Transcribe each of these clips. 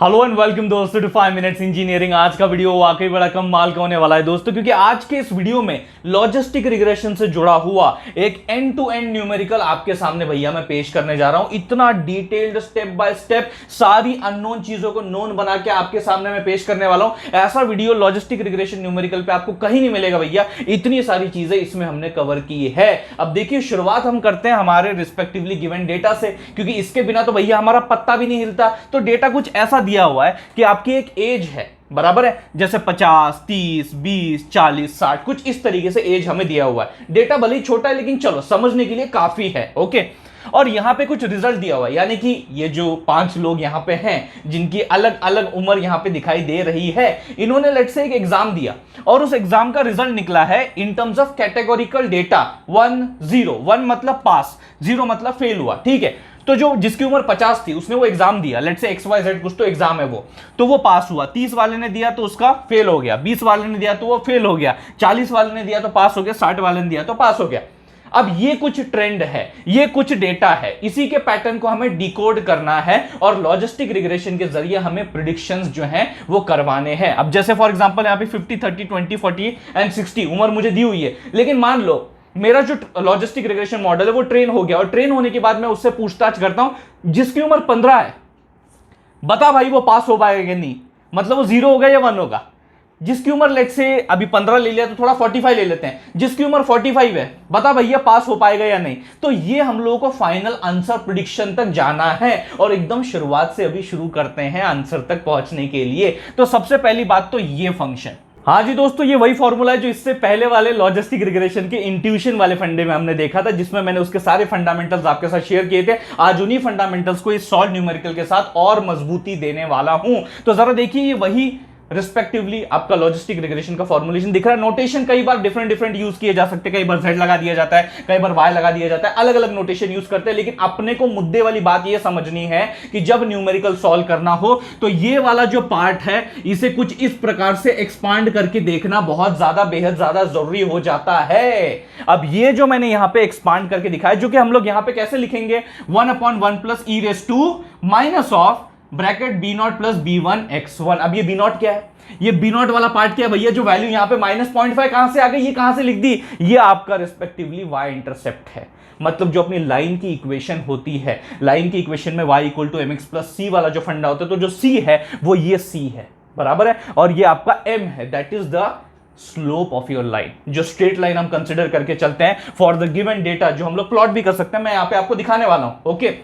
Hello and welcome दोस्तों to 5 minutes engineering. आज का वीडियो वाकई बड़ा कमाल का होने वाला है दोस्तों, क्योंकि आज के इस वीडियो में लॉजिस्टिक रिग्रेशन से जुड़ा हुआ एक एंड टू एंड न्यूमेरिकल आपके सामने भैया मैं पेश करने जा रहा हूं। इतना डिटेल्ड स्टेप बाय स्टेप सारी अननोन चीजों को नोन बना के आपके सामने मैं पेश करने वाला हूं। ऐसा वीडियो लॉजिस्टिक रिग्रेशन न्यूमेरिकल पे आपको कहीं नहीं मिलेगा भैया, इतनी सारी चीजें इसमें हमने कवर की है। अब देखिए, शुरुआत हम करते हैं हमारे रिस्पेक्टिवली गिवन डेटा से, क्योंकि इसके बिना तो भैया हमारा पत्ता भी नहीं हिलता। तो डेटा कुछ ऐसा दिया हुआ है कि आपकी एक एज है, बराबर है, जैसे 50, 30, 20, 40, 60, कुछ इस तरीके से एज हमें दिया हुआ है। डेटा भले ही छोटा है लेकिन चलो समझने के लिए काफी है। ओके, और यहां पे कुछ रिजल्ट दिया हुआ है, यानी कि ये जो 5 लोग यहां पे हैं जिनकी अलग अलग उम्र यहां पे दिखाई दे रही है, इन्होंने लेट्स से एक एग्जाम दिया और उस एग्जाम का रिजल्ट निकला है in terms of categorical data 1 0। 1 मतलब पास, 0 मतलब फेल हुआ। ठीक है, तो जो जिसकी उम्र 50 थी उसने वो एग्जाम दिया, लेट्स से XYZ कुछ तो एग्जाम है वो, तो वो पास हुआ। 30 वाले ने दिया तो उसका फेल हो गया, 20 वाले ने दिया तो वो फेल हो गया, 40 वाले ने दिया तो पास हो गया, 60 वाले ने दिया तो पास हो गया। अब ये कुछ ट्रेंड है, ये कुछ डेटा है, इसी के पैटर्न को हमें डिकोड करना है और लॉजिस्टिक रिग्रेशन के जरिए हमें प्रेडिक्शंस जो हैं वो करवाने हैं। अब जैसे फॉर एग्जांपल यहां पे 50, 30, 20, 40 एंड 60 उम्र मुझे दी हुई है, लेकिन मान लो मेरा जो लॉजिस्टिक रिग्रेशन मॉडल है वो ट्रेन हो गया और ट्रेन होने के बाद मैं उससे पूछताछ करता हूं जिसकी उम्र 15 है, बता भाई वो पास हो पाएगा नहीं, मतलब वो 0 होगा या 1 होगा। जिसकी उम्र लेट से अभी 15 ले लिया तो थोड़ा 45 ले लेते हैं, जिसकी उम्र 45 है, बता भैया पास हो पाएगा या नहीं। तो ये हम लोगों को फाइनल आंसर प्रेडिक्शन तक जाना है और एकदम शुरुआत से अभी शुरू करते हैं आंसर तक पहुंचने के लिए। तो सबसे पहली बात तो ये फंक्शन, हाँ जी दोस्तों, ये वही फॉर्मूला है जो इससे पहले वाले लॉजिस्टिक रिग्रेशन के इंट्यूशन वाले फंडे में हमने देखा था, जिसमें मैंने उसके सारे फंडामेंटल्स आपके साथ शेयर किए थे। आज उन्हीं फंडामेंटल्स को इस सॉल्व न्यूमेरिकल के साथ और मजबूती देने वाला हूं। तो जरा देखिए, ये वही रिस्पेक्टिवली आपका लॉजिस्टिक रिग्रेशन का फॉर्मुलेशन दिख रहा है। नोटेशन कई बार डिफरेंट यूज किए जा सकते हैं, कई बार Z लगा दिया जाता है, कई बार Y लगा दिया जाता है, अलग अलग नोटेशन यूज करते हैं। लेकिन अपने को मुद्दे वाली बात यह समझनी है कि जब न्यूमेरिकल सॉल्व करना हो तो ये वाला जो पार्ट है इसे कुछ इस प्रकार से एक्सपांड करके देखना बहुत ज्यादा बेहद ज्यादा जरूरी हो जाता है। अब ये जो मैंने यहां पे एक्सपांड करके दिखाया, जो कि हम लोग यहां पे कैसे लिखेंगे, 1/1 plus e raise to minus of bracket B0 plus B1 x1। अब ये B0 क्या है, ये B0 वाला पार्ट क्या है भैया, जो वैल्यू यहां पे -0.5 कहां से आ गई, ये कहां से लिख दी, ये आपका रिस्पेक्टिवली y इंटरसेप्ट है। मतलब जो अपनी लाइन की इक्वेशन होती है, लाइन की इक्वेशन में y equal to mx plus c वाला जो फंडा होता है, तो जो c है वो ये c है, बराबर है, और ये आपका m है, that is the slope of your line. जो स्ट्रेट लाइन हम कंसिडर करके चलते हैं फॉर द गिवन डेटा, जो हम लोग प्लॉट भी कर सकते हैं, मैं यहां पे आपको दिखाने वाला हूं। ओके,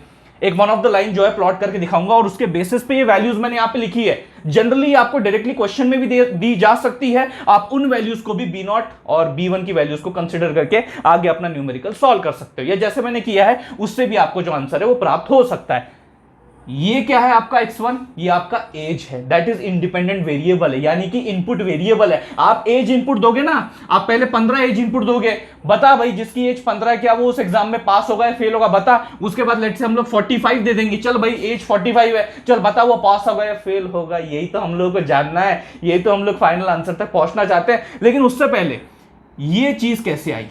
एक वन ऑफ द लाइन जो है प्लॉट करके दिखाऊंगा और उसके बेसिस पे ये वैल्यूज मैंने यहां पे लिखी है। जनरली आपको डायरेक्टली क्वेश्चन में भी दी जा सकती है, आप उन वैल्यूज को भी B0 और B1 की वैल्यूज को कंसीडर करके आगे अपना न्यूमेरिकल सॉल्व कर सकते हो, या जैसे मैंने किया है उससे भी आपको जो आंसर है वो प्राप्त हो सकता है। ये क्या है आपका x1, ये आपका एज है, दैट इज इंडिपेंडेंट वेरिएबल है, यानी कि इनपुट वेरिएबल है। आप एज इनपुट दोगे ना, आप पहले 15 एज इनपुट दोगे, बता भाई जिसकी एज 15 है क्या वो उस एग्जाम में पास होगा या फेल होगा, बता। उसके बाद लेट से हम लोग 45 दे देंगे, चल भाई एज 45 है, चल बता वो पास होगा या फेल होगा। यही तो हम लोगों को जानना है, यही तो हम लोग फाइनल आंसर तक पहुंचना चाहते हैं। लेकिन उससे पहले ये चीज कैसे आई,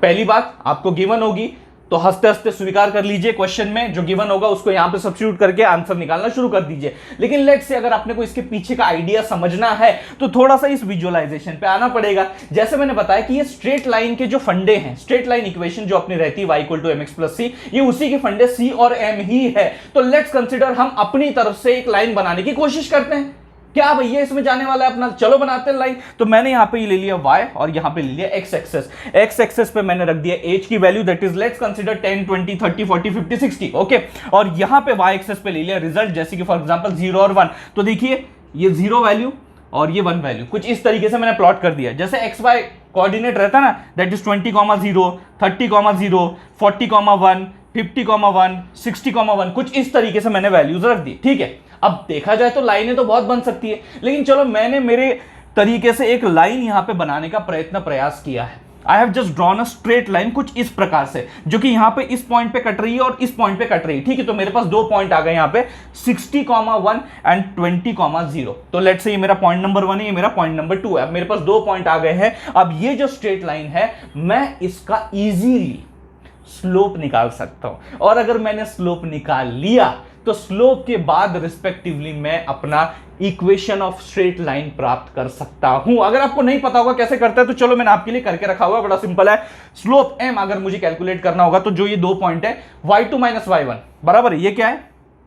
पहली बात आपको गिवन होगी तो हंसते हंसते स्वीकार कर लीजिए, क्वेश्चन में जो गिवन होगा उसको यहां पे सब्स्टिट्यूट करके आंसर निकालना शुरू कर दीजिए। लेकिन लेट्स से अगर आपने को इसके पीछे का आइडिया समझना है तो थोड़ा सा इस विजुअलाइजेशन पे आना पड़ेगा। जैसे मैंने बताया कि ये स्ट्रेट लाइन के जो फंडे हैं, स्ट्रेट लाइन इक्वेशन जो अपनी रहती है y equal to mx plus c, ये उसी के फंडे c और m ही है। तो लेट्स कंसिडर हम अपनी तरफ से एक लाइन बनाने की कोशिश करते हैं। क्या भैया इसमें जाने वाला है अपना, चलो बनाते हैं लाइन। तो मैंने यहां पे ले लिया y और यहां पे ले लिया x एक्सेस। x एक्सेस पे मैंने रख दिया एज की value, that is let's consider 10, 20, 30, 40, 50, 60। Okay, और यहां पे y एक्सेस पे ले लिया रिजल्ट, जैसे कि फॉर एग्जांपल 0 और 1। तो देखिए ये 0 वैल्यू और ये 1 वैल्यू, कुछ इस तरीके से मैंने प्लॉट कर दिया। जैसे XY कोऑर्डिनेट रहता है ना, दैट इज 20,0, 30,0, 40,1, 50,1, 60,1, कुछ इस तरीके से मैंने वैल्यूज रख दी। ठीक है, अब देखा जाए तो लाइनें तो बहुत बन सकती है, लेकिन चलो मैंने मेरे तरीके से एक लाइन यहां पे बनाने का प्रयास किया है। I have just drawn a straight line कुछ इस प्रकार से, जो कि यहां पे इस पॉइंट पे कट रही है और इस पॉइंट पे कट रही है। ठीक है, तो मेरे पास 2 पॉइंट आ गए यहां पे 60,1 एंड 20,0। तो लेट्स से ये मेरा पॉइंट नंबर 1 है, ये मेरा पॉइंट नंबर 2 है। अब मेरे पास 2 पॉइंट आ गए हैं। अब ये जो स्ट्रेट लाइन है मैं इसका इजीली स्लोप निकाल सकता हूं, और अगर मैंने स्लोप निकाल लिया तो स्लोप के बाद रिस्पेक्टिवली मैं अपना इक्वेशन ऑफ स्ट्रेट लाइन प्राप्त कर सकता हूं। अगर आपको नहीं पता होगा कैसे करता है तो चलो मैंने आपके लिए करके रखा हुआ, बड़ा सिंपल है। स्लोप m अगर मुझे कैलकुलेट करना होगा तो जो ये 2 पॉइंट है y2 माइनस y1 बराबर है, ये क्या है,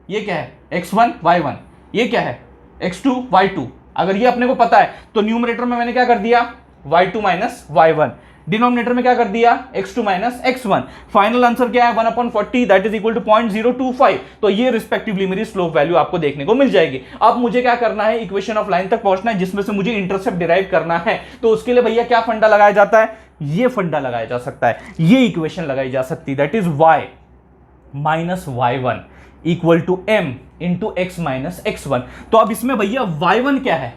ये क्या है x1 y1, ये क्या है x2 y2। अगर ये अपने को पता है तो न्यूमरेटर में मैंने क्या कर दिया y2 माइनस y1, डिनोमिनेटर में क्या कर दिया x2 minus x1। Final answer क्या है 1/40 दैट इज इक्वल टू 0.025। तो ये रिस्पेक्टिवली मेरी स्लोप वैल्यू आपको देखने को मिल जाएगी। अब मुझे क्या करना है, इक्वेशन ऑफ लाइन तक पहुंचना है जिसमें से मुझे इंटरसेप्ट डिराइव करना है। तो उसके लिए भैया क्या फंडा लगाया जाता है, ये फंडा लगाया जा सकता है, ये इक्वेशन लगाई जा सकती है, that is y minus y1 equal to m into x minus x1। तो अब इसमें भैया y1 क्या है,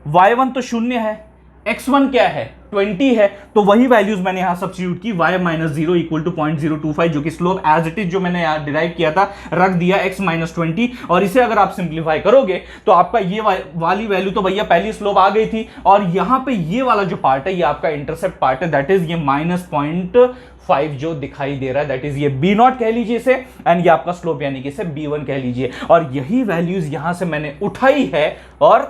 y1 तो 0 है, x1 क्या है 20 है, तो वही वैल्यूज मैंने यहां सब्स्टिट्यूट की, y माइनस 0 इक्वल टू 0.025 जो कि स्लोप एज इट इज जो मैंने यहां डिराइव किया था रख दिया x माइनस 20। और इसे अगर आप सिंप्लीफाई करोगे तो आपका ये वाली वैल्यू तो भैया पहली स्लोप आ गई थी, और यहां पे ये वाला जो पार्ट है ये आपका इंटरसेप्ट पार्ट है, दैट इज ये -0.5 जो दिखाई दे रहा है, दैट इज ये b0 कह लीजिए इसे, एंड ये आपका स्लोप यानी कि इसे b1 कह लीजिए। और यही वैल्यूज यहां से मैंने उठाई है और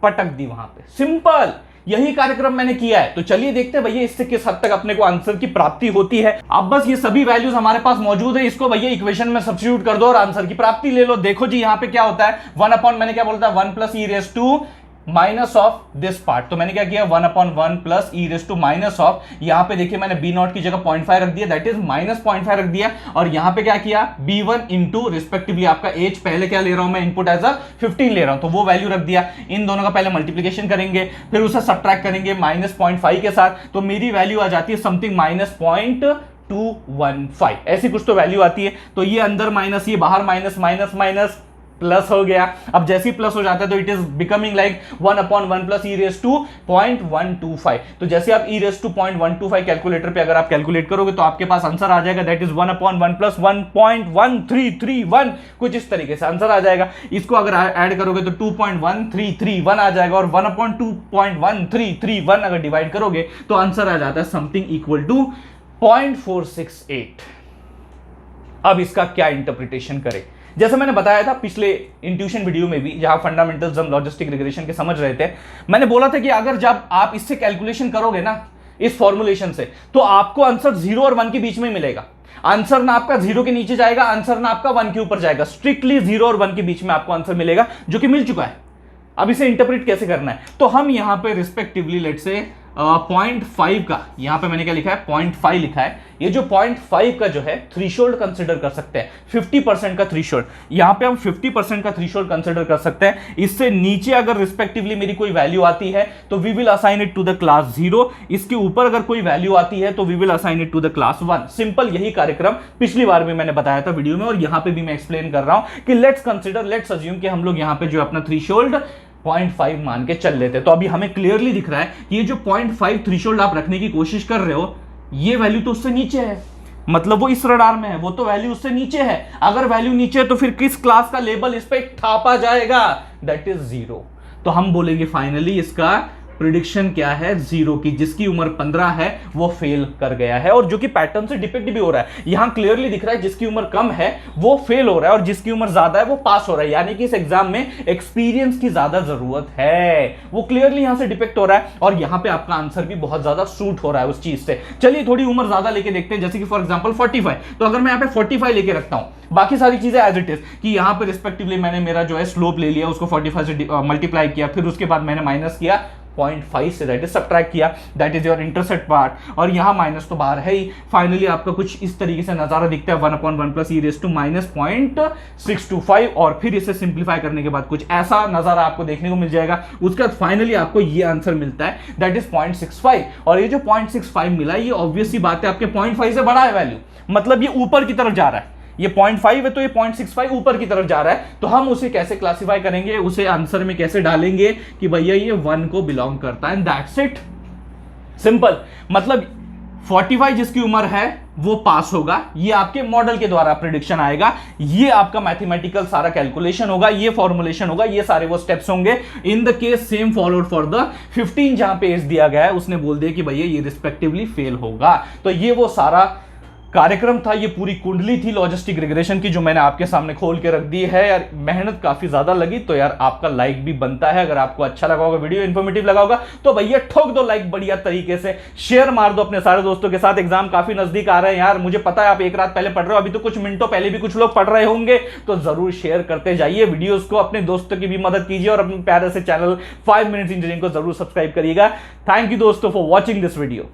पटक दी वहां पे, सिंपल यही कार्यक्रम मैंने किया है। तो चलिए देखते हैं भैया इससे किस हद तक अपने को आंसर की प्राप्ति होती है। अब बस ये सभी वैल्यूज हमारे पास मौजूद है, इसको भैया इक्वेशन में सब्स्टिट्यूट कर दो और आंसर की प्राप्ति ले लो। देखो जी यहाँ पे क्या होता है, 1 मैंने क्या बोलता है 1 plus e raise to minus of this part. तो मैंने क्या किया 1/1 plus e raise to minus of, यहां पे देखिए मैंने b0 की जगह 0.5 रख दिया, दैट इज -0.5 रख दिया, और यहां पे क्या किया b1 इंटू रिस्पेक्टिवली आपका एज, पहले क्या ले रहा हूं मैं इनपुट एज अ 15 ले रहा हूं तो वो वैल्यू रख दिया। इन दोनों का पहले मल्टीप्लीकेशन करेंगे फिर उसे सब्ट्रैक्ट करेंगे -0.5 के साथ, तो मेरी वैल्यू आ जाती है समथिंग -0.215 ऐसी कुछ तो वैल्यू आती है। तो ये अंदर माइनस, ये बाहर माइनस, माइनस माइनस प्लस हो गया। अब जैसे ही प्लस हो जाता है तो it is becoming like 1/1 plus e raise to 0.125। तो जैसे आप ई रेस टू 0.125 कैलकुलेटर पे अगर आप कैलकुलेट करोगे तो आपके पास आंसर आ जाएगा, दैट इज 1/1 प्लस 1.1331, कुछ इस तरीके से आंसर आ जाएगा। इसको अगर ऐड करोगे तो 2.1331 आ जाएगा, और 1/2.1331 अगर डिवाइड करोगे तो आंसर आ जाता है समथिंग इक्वल टू 0.468। अब इसका क्या इंटरप्रिटेशन करें, जैसे मैंने बताया था पिछले इंट्यूशन वीडियो में भी, जहां फंडामेंटल्स हम लॉजिस्टिक रिग्रेशन के समझ रहे थे, मैंने बोला था कि अगर जब आप इससे कैलकुलेशन करोगे ना इस फॉर्मुलेशन से, तो आपको आंसर 0 और 1 के बीच में मिलेगा। आंसर ना आपका 0 के नीचे जाएगा, आंसर ना आपका 1 के ऊपर जाएगा, स्ट्रिक्टली 0 और 1 के बीच में आपको आंसर मिलेगा, जो कि मिल चुका है। अब इसे इंटरप्रेट कैसे करना है, तो हम यहां पे रिस्पेक्टिवली लेट से 0.5 का, यहां पे मैंने क्या लिखा है 0.5 लिखा है, ये जो 0.5 का जो है थ्रीशोल्ड कंसिडर कर सकते हैं, 50% का थ्रीशोल्ड, यहां पे हम 50% का थ्रीशोल्ड कंसिडर कर सकते हैं। इससे नीचे अगर रिस्पेक्टिवली मेरी कोई वैल्यू आती है तो we will assign it to the class 0, इसके ऊपर अगर कोई वैल्यू आती है तो we will assign it to the class 1। Simple यही कार्यक्रम पिछली बार भी मैंने बताया था वीडियो में, और यहां पे भी मैं एक्सप्लेन कर रहा हूं कि लेट्स अज्यूम कि हम लोग यहां पे जो अपना थ्रीशोल्ड 0.5 मान के चल लेते हैं। तो अभी हमें क्लियरली दिख रहा है कि ये जो 0.5 थ्रेशोल्ड आप रखने की कोशिश कर रहे हो, ये वैल्यू तो उससे नीचे है, मतलब वो इस रडार में है, वो तो वैल्यू उससे नीचे है। अगर वैल्यू नीचे है तो फिर किस क्लास का लेबल इस पे थापा जाएगा, दैट इज 0। तो हम बोलेंगे फाइनली इसका प्रिडिक्शन क्या है 0 की, जिसकी उम्र 15 है वो फेल कर गया है, और जो कि पैटर्न से डिपिक्ट भी हो रहा है। यहां क्लियरली दिख रहा है जिसकी उम्र कम है वो फेल हो रहा है और जिसकी उम्र ज्यादा है वो पास हो रहा है, यानी कि इस एग्जाम में एक्सपीरियंस की ज्यादा जरूरत है, वो क्लियरली यहां से डिपिक्ट हो रहा है। और यहां पे आपका आंसर भी बहुत ज्यादा सूट हो रहा है उस चीज से। चलिए थोड़ी उम्र ज्यादा लेके देखते हैं, जैसे कि फॉर एग्जांपल 45। तो अगर मैं यहां पे 45 लेके रखता हूं, बाकी सारी चीजें एज इट इज, कि यहां पे रिस्पेक्टिवली मैंने मेरा जो है स्लोप ले लिया, उसको 45 से मल्टीप्लाई किया, फिर उसके बाद मैंने माइनस किया 0.5 से, दैट इज सब्ट्रैक्ट किया, that is your intercept part, और यहां माइनस तो बाहर है ही। फाइनली आपका कुछ इस तरीके से नजारा दिखता है 1/1 plus e raise to minus 0.625, और फिर इसे सिंप्लीफाई करने के बाद कुछ ऐसा नजारा आपको देखने को मिल जाएगा। उसके बाद फाइनली आपको ये आंसर मिलता है, दैट इज 0.65। और ये जो 0.65 मिला, ये ऑब्वियस सी बात है आपके 0.5 से बड़ा है वैल्यू, मतलब ये ऊपर की तरफ जा रहा है। ये 0.5 है तो ये 0.65 ऊपर की तरफ जा रहा है। तो हम उसे कैसे क्लासिफाई करेंगे, उसे आंसर में कैसे डालेंगे कि भैया ये 1 को बिलोंग करता है, एंड दैट्स इट, सिंपल। मतलब 45 जिसकी उम्र है वो पास होगा, ये आपके मॉडल के द्वारा प्रेडिक्शन आएगा, ये आपका मैथमेटिकल सारा कैलकुलेशन होगा, ये फॉर्मुलेशन होगा, ये सारे वो स्टेप्स होंगे। In the case same followed for the 15, जहां पे एज दिया गया है उसने बोल दिया कि भैया ये रिस्पेक्टिवली फेल होगा। तो ये वो सारा कार्यक्रम था, ये पूरी कुंडली थी लॉजिस्टिक रिग्रेशन की जो मैंने आपके सामने खोल के रख दी है। यार मेहनत काफी ज्यादा लगी, तो यार आपका लाइक भी बनता है। अगर आपको अच्छा लगा होगा, वीडियो इन्फॉर्मेटिव लगा होगा, तो भैया ठोक दो लाइक बढ़िया तरीके से, शेयर मार दो अपने सारे दोस्तों के साथ। एग्जाम काफी नजदीक आ रहे हैं यार, मुझे पता है आप एक रात पहले पढ़ रहे हो, अभी तो कुछ मिनटों पहले भी कुछ लोग पढ़ रहे होंगे, तो जरूर शेयर करते जाइए वीडियोस को, अपने दोस्तों की भी मदद कीजिए और अपने प्यारे से चैनल 5 मिनट्स इंजीनियरिंग को जरूर सब्सक्राइब करिएगा। थैंक यू दोस्तों फॉर वॉचिंग दिस वीडियो।